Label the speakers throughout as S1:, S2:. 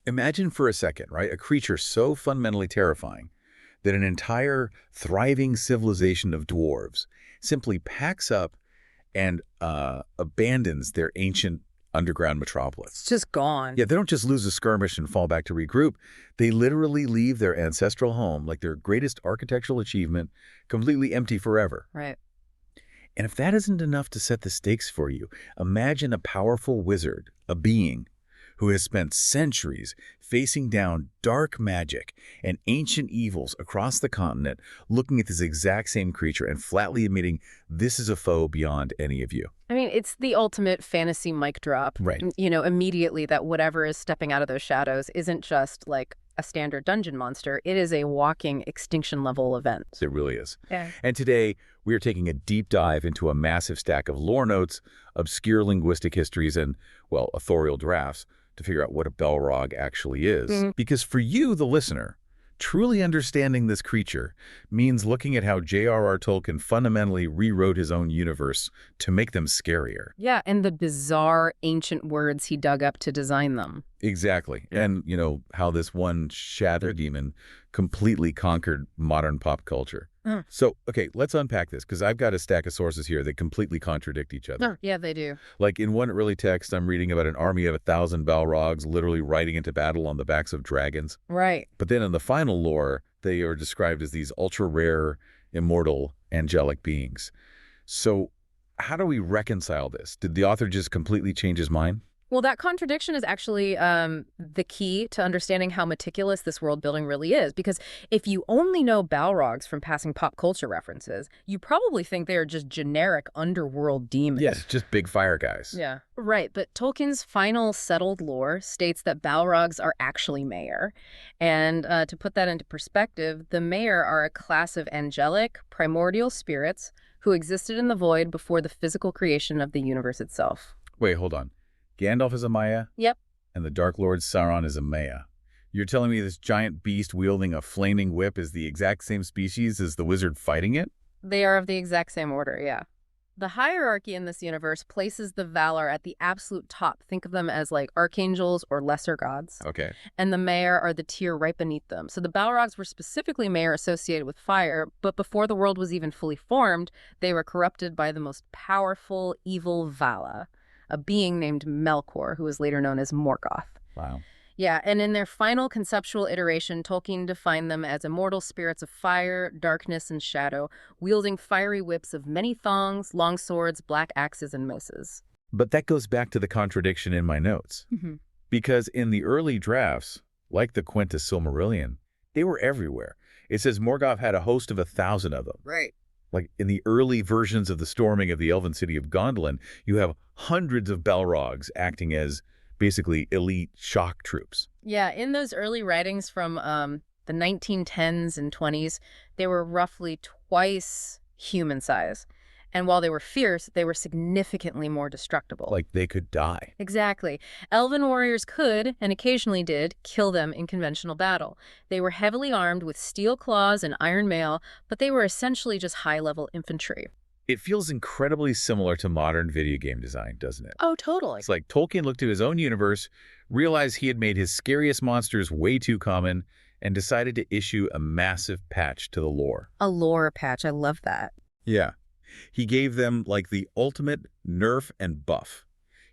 S1: Imagine for a second, right, a creature so fundamentally terrifying that an entire thriving civilization of dwarves simply packs up and abandons their ancient underground metropolis.
S2: It's just gone.
S1: Yeah, they don't just lose a skirmish and fall back to regroup. They literally leave their ancestral home, like their greatest architectural achievement, completely empty forever.
S2: Right.
S1: And if that isn't enough to set the stakes for you, imagine a powerful wizard, a being, who has spent centuries facing down dark magic and ancient evils across the continent, looking at this exact same creature and flatly admitting this is a foe beyond any of you.
S2: I mean, it's the ultimate fantasy mic drop.
S1: Right.
S2: You know, immediately that whatever is stepping out of those shadows isn't just like a standard dungeon monster. It is a walking extinction level event.
S1: It really is.
S2: Yeah.
S1: And today, we are taking a deep dive into a massive stack of lore notes, obscure linguistic histories, and, well, authorial drafts to figure out what a Balrog actually is. Because for you, the listener, truly understanding this creature means looking at how J.R.R. Tolkien fundamentally rewrote his own universe to make them scarier.
S2: Yeah, and the bizarre ancient words he dug up to design them.
S1: Exactly. And, you know, how this one shadow demon completely conquered modern pop culture. So, okay, let's unpack this, because I've got a stack of sources here that completely contradict each other.
S2: Yeah, they do.
S1: Like in one early text, I'm reading about an army of 1,000 Balrogs literally riding into battle on the backs of dragons.
S2: Right.
S1: But then in the final lore, they are described as these ultra-rare, immortal, angelic beings. So how do we reconcile this? Did the author just completely change his mind?
S2: Well, that contradiction is actually the key to understanding how meticulous this world building really is. Because if you only know Balrogs from passing pop culture references, you probably think they are just generic underworld demons.
S1: Yes, just big fire guys.
S2: Yeah. Right, but Tolkien's final settled lore states that Balrogs are actually Maiar. And to put that into perspective, the Maiar are a class of angelic, primordial spirits who existed in the void before the physical creation of the universe itself.
S1: Wait, hold on. Gandalf is a Maya?
S2: Yep.
S1: And the Dark Lord Sauron is a Maya. You're telling me this giant beast wielding a flaming whip is the exact same species as the wizard fighting it?
S2: They are of the exact same order, yeah. The hierarchy in this universe places the Valar at the absolute top. Think of them as like archangels or lesser gods.
S1: Okay.
S2: And the Maiar are the tier right beneath them. So the Balrogs were specifically Maiar associated with fire, but before the world was even fully formed, they were corrupted by the most powerful, evil Vala, a being named Melkor, who was later known as Morgoth.
S1: Wow.
S2: Yeah, and in their final conceptual iteration, Tolkien defined them as immortal spirits of fire, darkness, and shadow, wielding fiery whips of many thongs, long swords, black axes, and maces.
S1: But that goes back to the contradiction in my notes. Because in the early drafts, like the Quintus Silmarillion, they were everywhere. It says Morgoth had a host of 1,000 of them.
S2: Right.
S1: Like in the early versions of the storming of the elven city of Gondolin, you have hundreds of Balrogs acting as basically elite shock troops.
S2: Yeah, in those early writings from the 1910s and 20s, they were roughly twice human size. And while they were fierce, they were significantly more destructible.
S1: Like they could die.
S2: Exactly. Elven warriors could, and occasionally did, kill them in conventional battle. They were heavily armed with steel claws and iron mail, but they were essentially just high-level infantry.
S1: It feels incredibly similar to modern video game design, doesn't it?
S2: Oh, totally.
S1: It's like Tolkien looked at his own universe, realized he had made his scariest monsters way too common, and decided to issue a massive patch to the lore.
S2: A lore patch. I love that.
S1: Yeah. He gave them like the ultimate nerf and buff.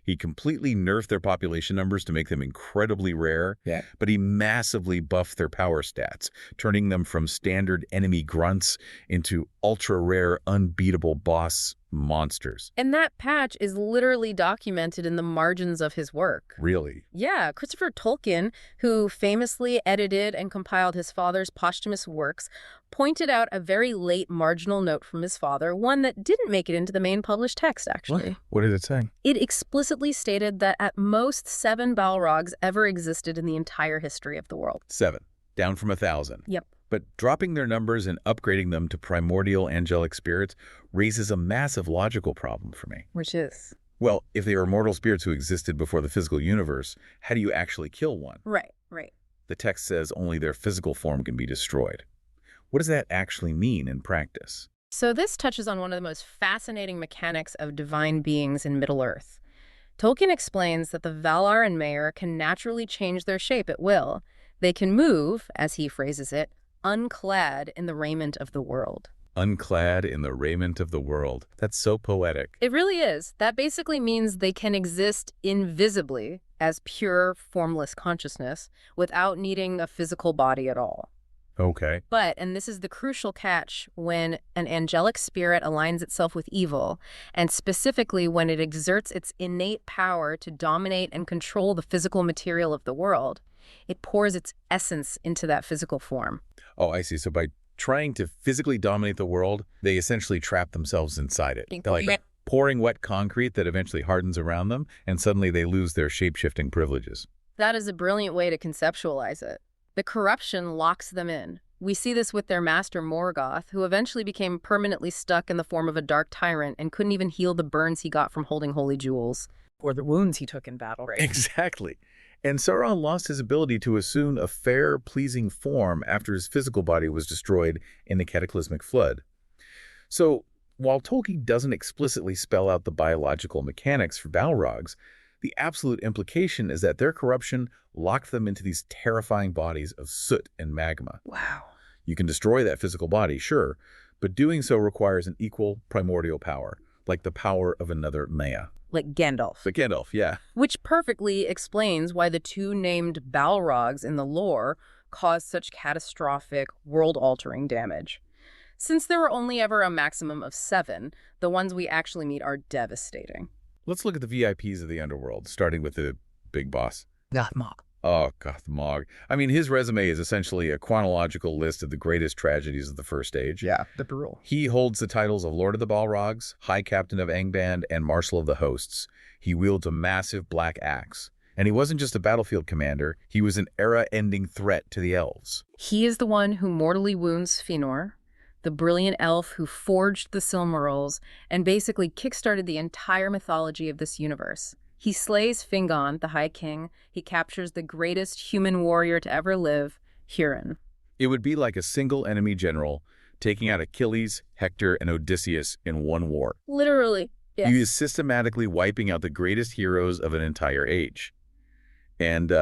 S1: He completely nerfed their population numbers to make them incredibly rare, but he massively buffed their power stats, turning them from standard enemy grunts into ultra-rare, unbeatable boss monsters.
S2: And that patch is literally documented in the margins of his work.
S1: Really?
S2: Yeah, Christopher Tolkien, who famously edited and compiled his father's posthumous works, pointed out a very late marginal note from his father, one that didn't make it into the main published text, actually.
S1: What did it say?
S2: It explicitly stated that at most 7 Balrogs ever existed in the entire history of the world.
S1: 7, down from 1,000.
S2: Yep.
S1: But dropping their numbers and upgrading them to primordial angelic spirits raises a massive logical problem for me.
S2: Which is?
S1: Well, if they are immortal spirits who existed before the physical universe, how do you actually kill one?
S2: Right.
S1: The text says only their physical form can be destroyed. What does that actually mean in practice?
S2: So this touches on one of the most fascinating mechanics of divine beings in Middle-earth. Tolkien explains that the Valar and Maiar can naturally change their shape at will. They can move, as he phrases it, unclad in the raiment of the world.
S1: Unclad in the raiment of the world. That's so poetic.
S2: It really is. That basically means they can exist invisibly as pure, formless consciousness without needing a physical body at all.
S1: Okay.
S2: But, and this is the crucial catch, when an angelic spirit aligns itself with evil, and specifically when it exerts its innate power to dominate and control the physical material of the world, it pours its essence into that physical form.
S1: Oh, I see. So by trying to physically dominate the world, they essentially trap themselves inside it. They're like pouring wet concrete that eventually hardens around them, and suddenly they lose their shape-shifting privileges.
S2: That is a brilliant way to conceptualize it. The corruption locks them in. We see this with their master Morgoth, who eventually became permanently stuck in the form of a dark tyrant and couldn't even heal the burns he got from holding holy jewels. Or the wounds he took in battle. Right?
S1: Exactly. And Sauron lost his ability to assume a fair, pleasing form after his physical body was destroyed in the cataclysmic flood. So, while Tolkien doesn't explicitly spell out the biological mechanics for Balrogs, the absolute implication is that their corruption locked them into these terrifying bodies of soot and magma.
S2: Wow.
S1: You can destroy that physical body, sure, but doing so requires an equal primordial power, like the power of another Maya.
S2: Like Gandalf.
S1: Like Gandalf, yeah.
S2: Which perfectly explains why the two named Balrogs in the lore caused such catastrophic, world-altering damage. Since there were only ever a maximum of 7, the ones we actually meet are devastating.
S1: Let's look at the VIPs of the underworld, starting with the big boss.
S2: Gothmog.
S1: Oh, Gothmog. I mean, his resume is essentially a chronological list of the greatest tragedies of the First Age.
S3: Yeah, the Barul.
S1: He holds the titles of Lord of the Balrogs, High Captain of Angband, and Marshal of the Hosts. He wields a massive black axe. And he wasn't just a battlefield commander, he was an era-ending threat to the elves.
S2: He is the one who mortally wounds Fëanor, the brilliant elf who forged the Silmarils and basically kickstarted the entire mythology of this universe. He slays Fingon, the High King. He captures the greatest human warrior to ever live, Hurin.
S1: It would be like a single enemy general taking out Achilles, Hector, and Odysseus in one war.
S2: Literally, yes.
S1: He is systematically wiping out the greatest heroes of an entire age. And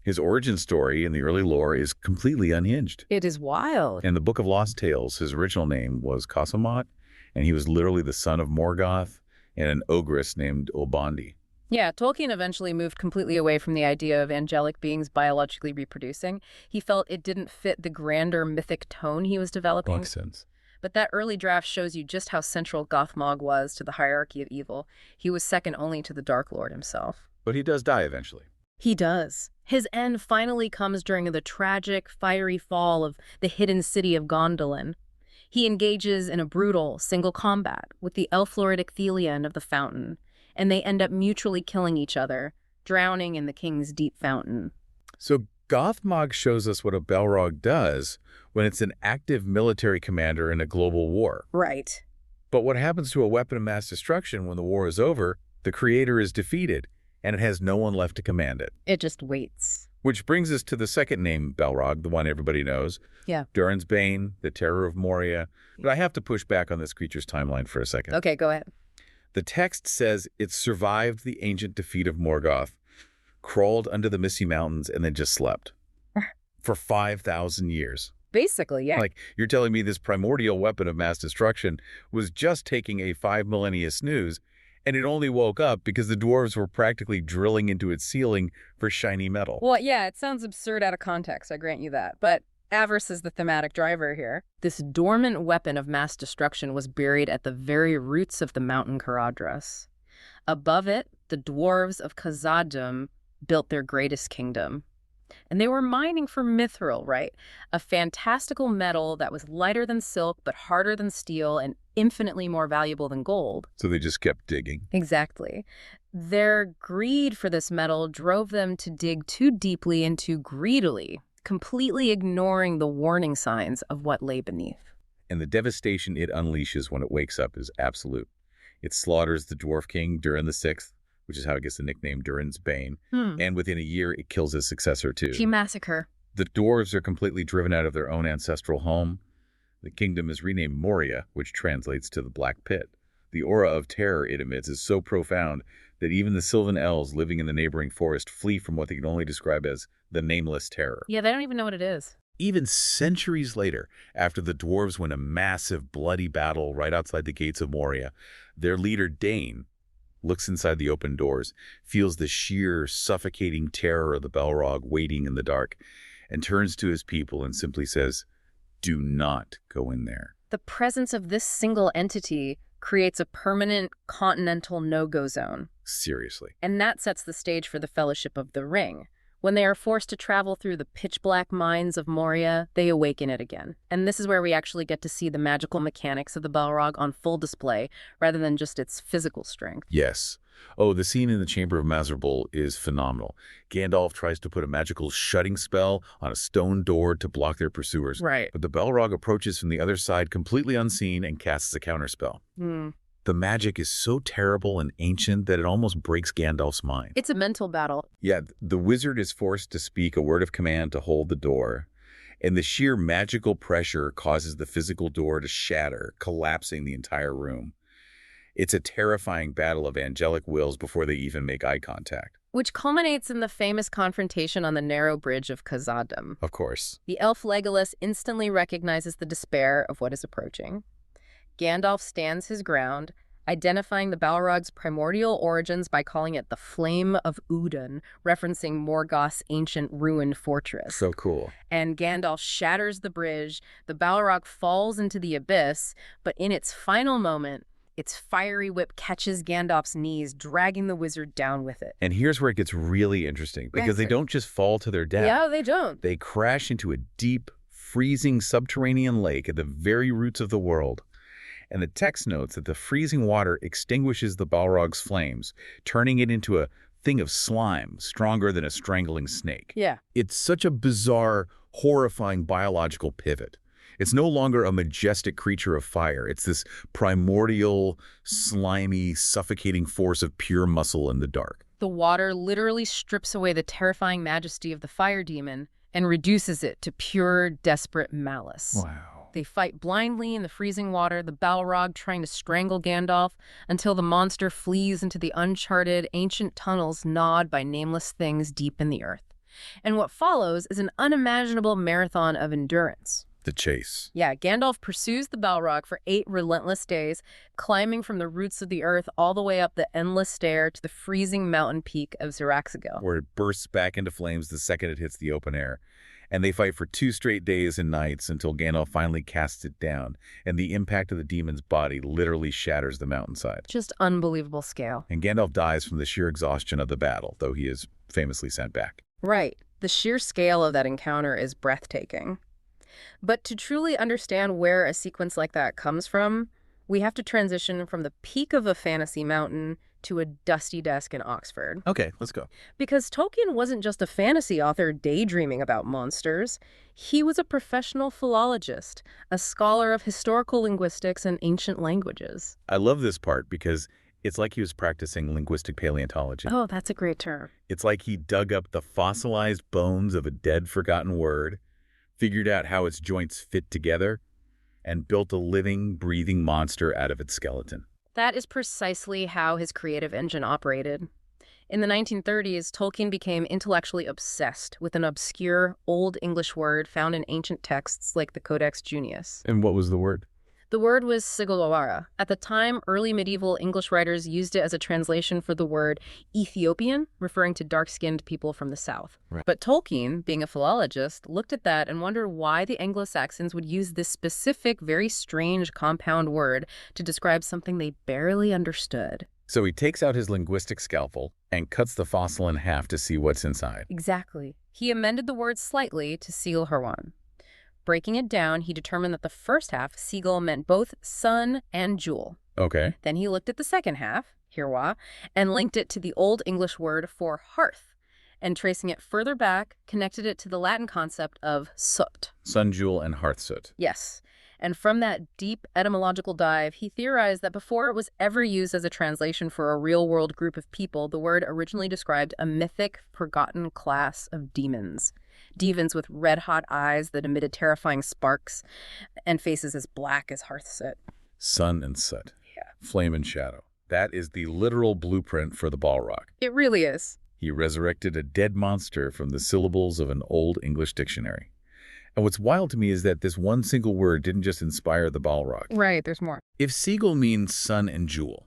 S1: his origin story in the early lore is completely unhinged.
S2: It is wild.
S1: In the Book of Lost Tales, his original name was Kasamot, and he was literally the son of Morgoth and an ogress named Ulbandi.
S2: Yeah, Tolkien eventually moved completely away from the idea of angelic beings biologically reproducing. He felt it didn't fit the grander mythic tone he was developing.
S1: Makes sense.
S2: But that early draft shows you just how central Gothmog was to the hierarchy of evil. He was second only to the Dark Lord himself.
S1: But he does die eventually.
S2: He does. His end finally comes during the tragic, fiery fall of the hidden city of Gondolin. He engages in a brutal, single combat with the elf lord Icthelion of the Fountain, and they end up mutually killing each other, drowning in the king's deep fountain.
S1: So Gothmog shows us what a Balrog does when it's an active military commander in a global war.
S2: Right.
S1: But what happens to a weapon of mass destruction when the war is over? The creator is defeated, and it has no one left to command it.
S2: It just waits.
S1: Which brings us to the second name Balrog, the one everybody knows.
S2: Yeah.
S1: Durin's Bane, the Terror of Moria. But I have to push back on this creature's timeline for a second.
S2: Okay, go ahead.
S1: The text says it survived the ancient defeat of Morgoth, crawled under the Misty Mountains, and then just slept. For 5,000 years.
S2: Basically, yeah.
S1: Like, you're telling me this primordial weapon of mass destruction was just taking a 5 millennia snooze, and it only woke up because the dwarves were practically drilling into its ceiling for shiny metal.
S2: Well, yeah, it sounds absurd out of context, I grant you that. But avarice is the thematic driver here. This dormant weapon of mass destruction was buried at the very roots of the mountain Caradhras. Above it, the dwarves of Khazad-dûm built their greatest kingdom. And they were mining for mithril, right? A fantastical metal that was lighter than silk, but harder than steel, and infinitely more valuable than gold.
S1: So they just kept digging.
S2: Exactly. Their greed for this metal drove them to dig too deeply and too greedily, completely ignoring the warning signs of what lay beneath.
S1: And the devastation it unleashes when it wakes up is absolute. It slaughters the dwarf king Durin VI, which is how it gets the nickname Durin's Bane. And within a year, it kills his successor, too.
S2: She massacre.
S1: The dwarves are completely driven out of their own ancestral home. The kingdom is renamed Moria, which translates to the Black Pit. The aura of terror it emits is so profound that even the Sylvan elves living in the neighboring forest flee from what they can only describe as the nameless terror.
S2: Yeah, they don't even know what it is.
S1: Even centuries later, after the dwarves win a massive, bloody battle right outside the gates of Moria, their leader, Dane, looks inside the open doors, feels the sheer, suffocating terror of the Balrog waiting in the dark, and turns to his people and simply says, "Do not go in there."
S2: The presence of this single entity creates a permanent continental no-go zone.
S1: Seriously.
S2: And that sets the stage for the Fellowship of the Ring. When they are forced to travel through the pitch-black mines of Moria, they awaken it again. And this is where we actually get to see the magical mechanics of the Balrog on full display, rather than just its physical strength.
S1: Yes. Oh, the scene in the Chamber of Mazarbul is phenomenal. Gandalf tries to put a magical shutting spell on a stone door to block their pursuers.
S2: Right.
S1: But the Balrog approaches from the other side completely unseen and casts a counterspell. The magic is so terrible and ancient that it almost breaks Gandalf's mind.
S2: It's a mental battle.
S1: Yeah, the wizard is forced to speak a word of command to hold the door, and the sheer magical pressure causes the physical door to shatter, collapsing the entire room. It's a terrifying battle of angelic wills before they even make eye contact.
S2: Which culminates in the famous confrontation on the narrow bridge of Khazad-dûm.
S1: Of course.
S2: The elf Legolas instantly recognizes the despair of what is approaching. Gandalf stands his ground, identifying the Balrog's primordial origins by calling it the Flame of Udun, referencing Morgoth's ancient ruined fortress.
S1: So cool.
S2: And Gandalf shatters the bridge, the Balrog falls into the abyss, but in its final moment, its fiery whip catches Gandalf's knees, dragging the wizard down with it.
S1: And here's where it gets really interesting, because they don't just fall to their death.
S2: Yeah, they don't.
S1: They crash into a deep, freezing subterranean lake at the very roots of the world. And the text notes that the freezing water extinguishes the Balrog's flames, turning it into a thing of slime, stronger than a strangling snake.
S2: Yeah.
S1: It's such a bizarre, horrifying biological pivot. It's no longer a majestic creature of fire. It's this primordial, slimy, suffocating force of pure muscle in the dark.
S2: The water literally strips away the terrifying majesty of the fire demon and reduces it to pure, desperate malice.
S1: Wow.
S2: They fight blindly in the freezing water, the Balrog trying to strangle Gandalf, until the monster flees into the uncharted, ancient tunnels gnawed by nameless things deep in the earth. And what follows is an unimaginable marathon of endurance.
S1: The chase.
S2: Yeah, Gandalf pursues the Balrog for 8 relentless days, climbing from the roots of the earth all the way up the endless stair to the freezing mountain peak of Xeraxagil.
S1: Where it bursts back into flames the second it hits the open air. And they fight for 2 straight days and nights until Gandalf finally casts it down, and the impact of the demon's body literally shatters the mountainside.
S2: Just unbelievable scale.
S1: And Gandalf dies from the sheer exhaustion of the battle, though he is famously sent back.
S2: Right. The sheer scale of that encounter is breathtaking. But to truly understand where a sequence like that comes from, we have to transition from the peak of a fantasy mountain to a dusty desk in Oxford.
S1: Okay, let's go.
S2: Because Tolkien wasn't just a fantasy author daydreaming about monsters. He was a professional philologist, a scholar of historical linguistics and ancient languages.
S1: I love this part because it's like he was practicing linguistic paleontology.
S2: Oh, that's a great term.
S1: It's like he dug up the fossilized bones of a dead, forgotten word, figured out how its joints fit together, and built a living, breathing monster out of its skeleton.
S2: That is precisely how his creative engine operated. In the 1930s, Tolkien became intellectually obsessed with an obscure Old English word found in ancient texts like the Codex Junius.
S1: And what was the word?
S2: The word was Sigilawara. At the time, early medieval English writers used it as a translation for the word Ethiopian, referring to dark-skinned people from the south.
S1: Right.
S2: But Tolkien, being a philologist, looked at that and wondered why the Anglo-Saxons would use this specific, very strange compound word to describe something they barely understood.
S1: So he takes out his linguistic scalpel and cuts the fossil in half to see what's inside.
S2: Exactly. He amended the word slightly to Sigil Harwan. Breaking it down, he determined that the first half, Sigil, meant both sun and jewel.
S1: Okay.
S2: Then he looked at the second half, Hirwa, and linked it to the Old English word for hearth, and tracing it further back, connected it to the Latin concept of soot.
S1: Sun jewel and hearth soot.
S2: Yes. And from that deep etymological dive, he theorized that before it was ever used as a translation for a real-world group of people, the word originally described a mythic, forgotten class of demons. Demons with red-hot eyes that emitted terrifying sparks and faces as black as hearth soot.
S1: Sun and soot.
S2: Yeah.
S1: Flame and shadow. That is the literal blueprint for the Balrog.
S2: It really is.
S1: He resurrected a dead monster from the syllables of an old English dictionary. And what's wild to me is that this one single word didn't just inspire the Balrog.
S2: Right, there's more.
S1: If Siegel means sun and jewel,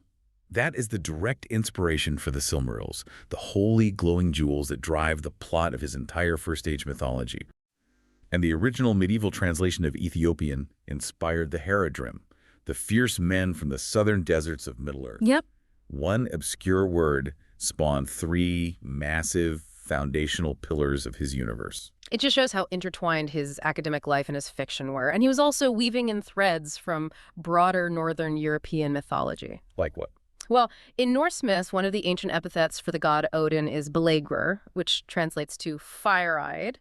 S1: that is the direct inspiration for the Silmarils, the holy glowing jewels that drive the plot of his entire First Age mythology. And the original medieval translation of Ethiopian inspired the Haradrim, the fierce men from the southern deserts of Middle-earth.
S2: Yep.
S1: One obscure word spawned 3 massive foundational pillars of his universe.
S2: It just shows how intertwined his academic life and his fiction were. And he was also weaving in threads from broader Northern European mythology.
S1: Like what?
S2: Well, in Norse myths, one of the ancient epithets for the god Odin is Belagrer, which translates to fire-eyed.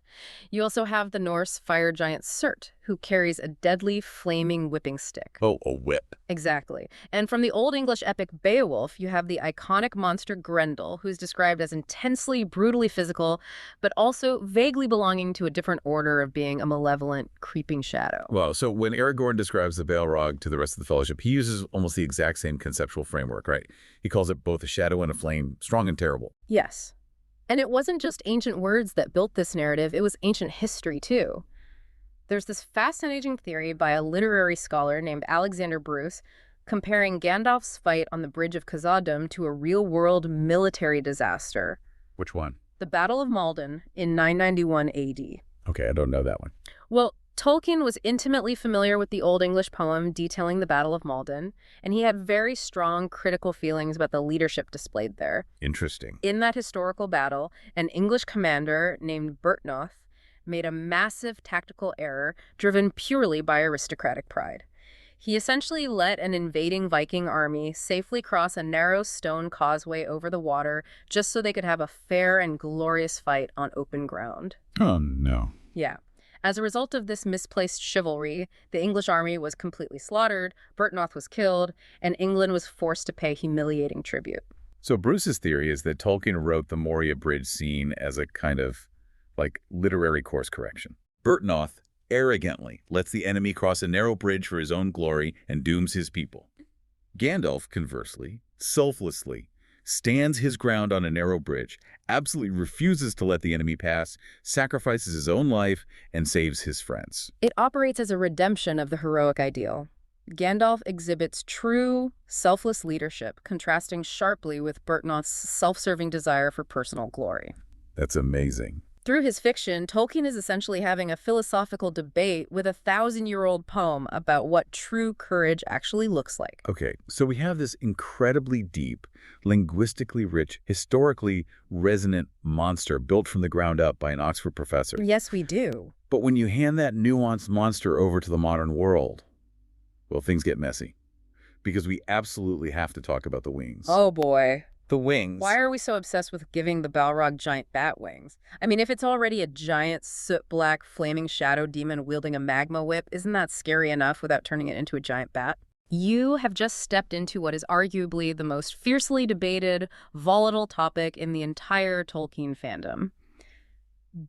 S2: You also have the Norse fire giant Surt, who carries a deadly, flaming whipping stick.
S1: Oh, a whip.
S2: Exactly. And from the Old English epic Beowulf, you have the iconic monster Grendel, who's described as intensely, brutally physical, but also vaguely belonging to a different order of being a malevolent, creeping shadow.
S1: Well, so when Aragorn describes the Balrog to the rest of the Fellowship, he uses almost the exact same conceptual framework, right? He calls it both a shadow and a flame, strong and terrible.
S2: Yes. And it wasn't just ancient words that built this narrative, it was ancient history, too. There's this fascinating theory by a literary scholar named Alexander Bruce comparing Gandalf's fight on the Bridge of Khazad-dûm to a real-world military disaster.
S1: Which one?
S2: The Battle of Maldon in 991 AD.
S1: Okay, I don't know that one.
S2: Well, Tolkien was intimately familiar with the Old English poem detailing the Battle of Maldon, and he had very strong critical feelings about the leadership displayed there.
S1: Interesting.
S2: In that historical battle, an English commander named Byrhtnoth made a massive tactical error driven purely by aristocratic pride. He essentially let an invading Viking army safely cross a narrow stone causeway over the water just so they could have a fair and glorious fight on open ground.
S1: Oh, no.
S2: Yeah. As a result of this misplaced chivalry, the English army was completely slaughtered, Byrhtnoth was killed, and England was forced to pay humiliating tribute.
S1: So Bruce's theory is that Tolkien wrote the Moria Bridge scene as a kind of, literary course correction. Byrhtnoth arrogantly lets the enemy cross a narrow bridge for his own glory and dooms his people. Gandalf, conversely, selflessly, stands his ground on a narrow bridge, absolutely refuses to let the enemy pass, sacrifices his own life, and saves his friends.
S2: It operates as a redemption of the heroic ideal. Gandalf exhibits true, selfless leadership, contrasting sharply with Byrhtnoth's self-serving desire for personal glory.
S1: That's amazing.
S2: Through his fiction, Tolkien is essentially having a philosophical debate with a 1,000-year-old poem about what true courage actually looks like.
S1: Okay, so we have this incredibly deep, linguistically rich, historically resonant monster built from the ground up by an Oxford professor.
S2: Yes, we do.
S1: But when you hand that nuanced monster over to the modern world, well, things get messy. Because we absolutely have to talk about the wings.
S2: Oh, boy.
S1: The wings.
S2: Why are we so obsessed with giving the Balrog giant bat wings? I mean, if it's already a giant, soot-black, flaming shadow demon wielding a magma whip, isn't that scary enough without turning it into a giant bat? You have just stepped into what is arguably the most fiercely debated, volatile topic in the entire Tolkien fandom.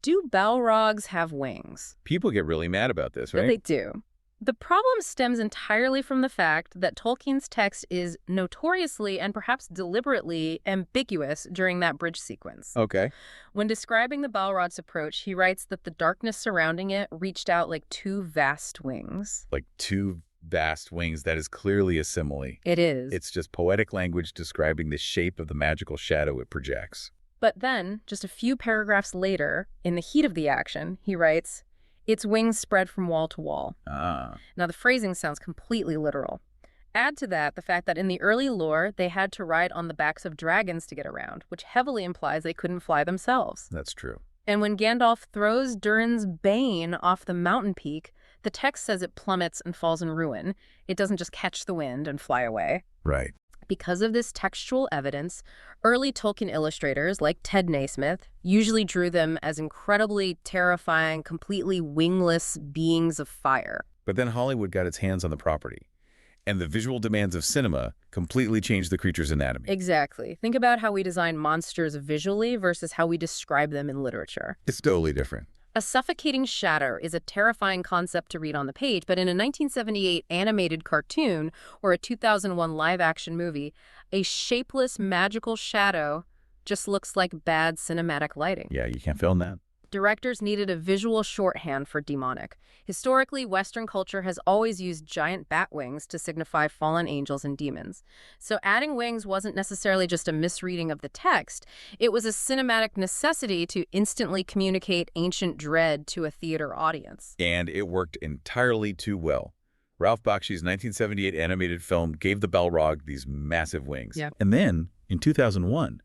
S2: Do Balrogs have wings?
S1: People get really mad about this, right?
S2: They do. The problem stems entirely from the fact that Tolkien's text is notoriously and perhaps deliberately ambiguous during that bridge sequence.
S1: Okay.
S2: When describing the Balrog's approach, he writes that the darkness surrounding it reached out like 2 vast wings.
S1: Like 2 vast wings, that is clearly a simile.
S2: It is.
S1: It's just poetic language describing the shape of the magical shadow it projects.
S2: But then, just a few paragraphs later, in the heat of the action, he writes, "Its wings spread from wall to wall."
S1: Ah.
S2: Now, the phrasing sounds completely literal. Add to that the fact that in the early lore, they had to ride on the backs of dragons to get around, which heavily implies they couldn't fly themselves.
S1: That's true.
S2: And when Gandalf throws Durin's Bane off the mountain peak, the text says it plummets and falls in ruin. It doesn't just catch the wind and fly away.
S1: Right.
S2: Because of this textual evidence, early Tolkien illustrators like Ted Naismith usually drew them as incredibly terrifying, completely wingless beings of fire.
S1: But then Hollywood got its hands on the property, and the visual demands of cinema completely changed the creature's anatomy.
S2: Exactly. Think about how we design monsters visually versus how we describe them in literature.
S1: It's totally different.
S2: A suffocating shadow is a terrifying concept to read on the page, but in a 1978 animated cartoon or a 2001 live-action movie, a shapeless, magical shadow just looks like bad cinematic lighting.
S1: Yeah, you can't film that.
S2: Directors needed a visual shorthand for demonic. Historically, Western culture has always used giant bat wings to signify fallen angels and demons. So adding wings wasn't necessarily just a misreading of the text. It was a cinematic necessity to instantly communicate ancient dread to a theater audience.
S1: And it worked entirely too well. Ralph Bakshi's 1978 animated film gave the Balrog these massive wings.
S2: Yeah.
S1: And then, in 2001,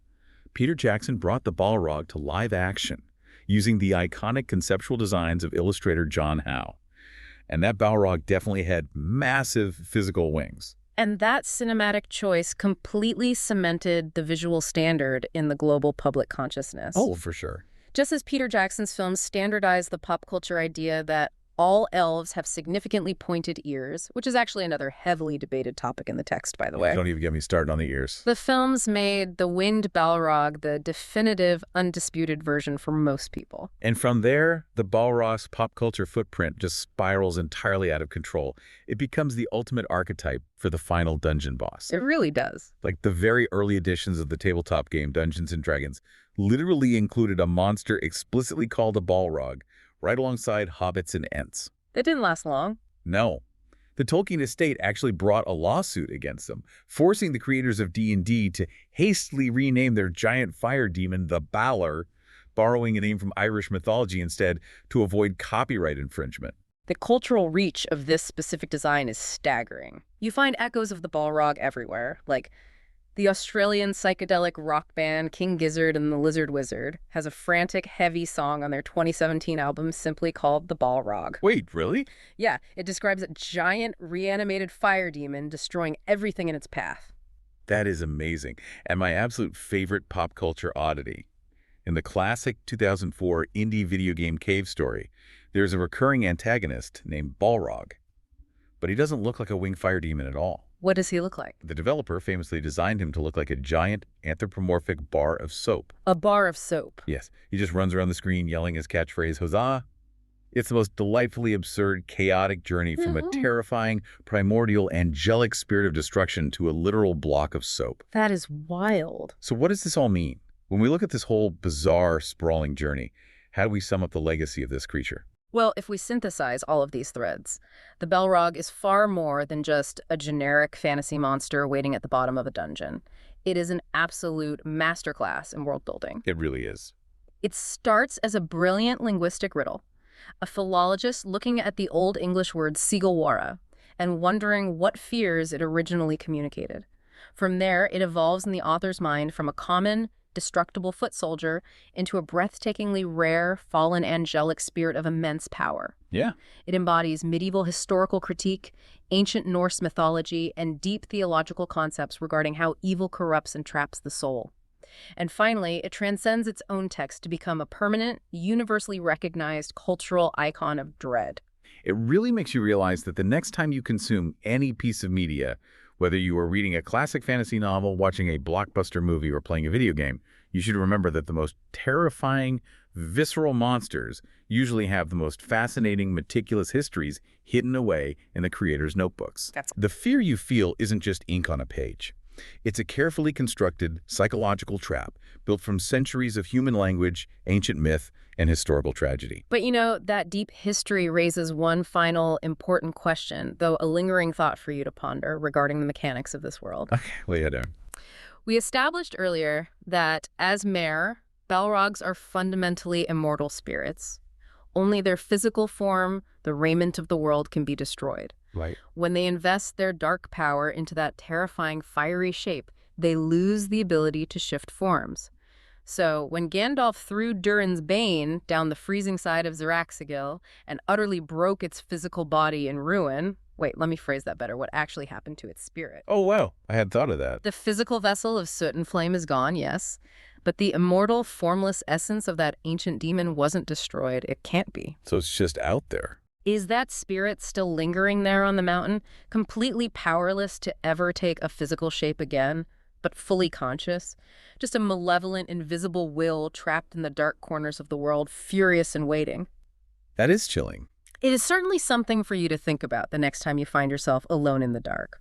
S1: Peter Jackson brought the Balrog to live action, using the iconic conceptual designs of illustrator John Howe. And that Balrog definitely had massive physical wings.
S2: And that cinematic choice completely cemented the visual standard in the global public consciousness.
S1: Oh, for sure.
S2: Just as Peter Jackson's films standardized the pop culture idea that all elves have significantly pointed ears, which is actually another heavily debated topic in the text, by the way.
S1: Don't even get me started on the ears.
S2: The films made the winged Balrog the definitive, undisputed version for most people.
S1: And from there, the Balrog's pop culture footprint just spirals entirely out of control. It becomes the ultimate archetype for the final dungeon boss.
S2: It really does.
S1: Like the very early editions of the tabletop game Dungeons & Dragons literally included a monster explicitly called a Balrog, right alongside hobbits and ents.
S2: It didn't last long.
S1: No. The Tolkien estate actually brought a lawsuit against them, forcing the creators of D&D to hastily rename their giant fire demon the Balor, borrowing a name from Irish mythology instead to avoid copyright infringement.
S2: The cultural reach of this specific design is staggering. You find echoes of the Balrog everywhere, like the Australian psychedelic rock band King Gizzard and the Lizard Wizard has a frantic, heavy song on their 2017 album simply called The Balrog.
S1: Wait, really?
S2: Yeah, it describes a giant, reanimated fire demon destroying everything in its path.
S1: That is amazing. And my absolute favorite pop culture oddity. In the classic 2004 indie video game Cave Story, there's a recurring antagonist named Balrog. But he doesn't look like a winged fire demon at all.
S2: What does he look like?
S1: The developer famously designed him to look like a giant anthropomorphic bar of soap.
S2: A bar of soap.
S1: Yes, he just runs around the screen yelling his catchphrase, "Huzzah!" It's the most delightfully absurd, chaotic journey from a terrifying, primordial, angelic spirit of destruction to a literal block of soap.
S2: That is wild.
S1: So what does this all mean? When we look at this whole bizarre, sprawling journey, how do we sum up the legacy of this creature?
S2: Well, if we synthesize all of these threads, the Balrog is far more than just a generic fantasy monster waiting at the bottom of a dungeon. It is an absolute masterclass in world building.
S1: It really is.
S2: It starts as a brilliant linguistic riddle, a philologist looking at the Old English word Sigalwara and wondering what fears it originally communicated. From there, it evolves in the author's mind from a common, destructible foot soldier into a breathtakingly rare, fallen angelic spirit of immense power.
S1: Yeah.
S2: It embodies medieval historical critique, ancient Norse mythology, and deep theological concepts regarding how evil corrupts and traps the soul. And finally, it transcends its own text to become a permanent, universally recognized cultural icon of dread.
S1: It really makes you realize that the next time you consume any piece of media, whether you are reading a classic fantasy novel, watching a blockbuster movie, or playing a video game, you should remember that the most terrifying, visceral monsters usually have the most fascinating, meticulous histories hidden away in the creator's notebooks. The fear you feel isn't just ink on a page. It's a carefully constructed psychological trap built from centuries of human language, ancient myth, and historical tragedy.
S2: But you know, that deep history raises one final important question, though a lingering thought for you to ponder regarding the mechanics of this world.
S1: Okay, lay it down.
S2: We established earlier that, as Mare, Balrogs are fundamentally immortal spirits. Only their physical form, the raiment of the world, can be destroyed.
S1: Right.
S2: When they invest their dark power into that terrifying fiery shape, they lose the ability to shift forms. So when Gandalf threw Durin's Bane down the freezing side of Ziraxigil and utterly broke its physical body in ruin, wait, let me phrase that better, what actually happened to its spirit?
S1: Oh, wow. I hadn't thought of that.
S2: The physical vessel of soot and flame is gone, yes, but the immortal, formless essence of that ancient demon wasn't destroyed. It can't be.
S1: So it's just out there.
S2: Is that spirit still lingering there on the mountain, completely powerless to ever take a physical shape again, but fully conscious? Just a malevolent, invisible will trapped in the dark corners of the world, furious and waiting.
S1: That is chilling.
S2: It is certainly something for you to think about the next time you find yourself alone in the dark.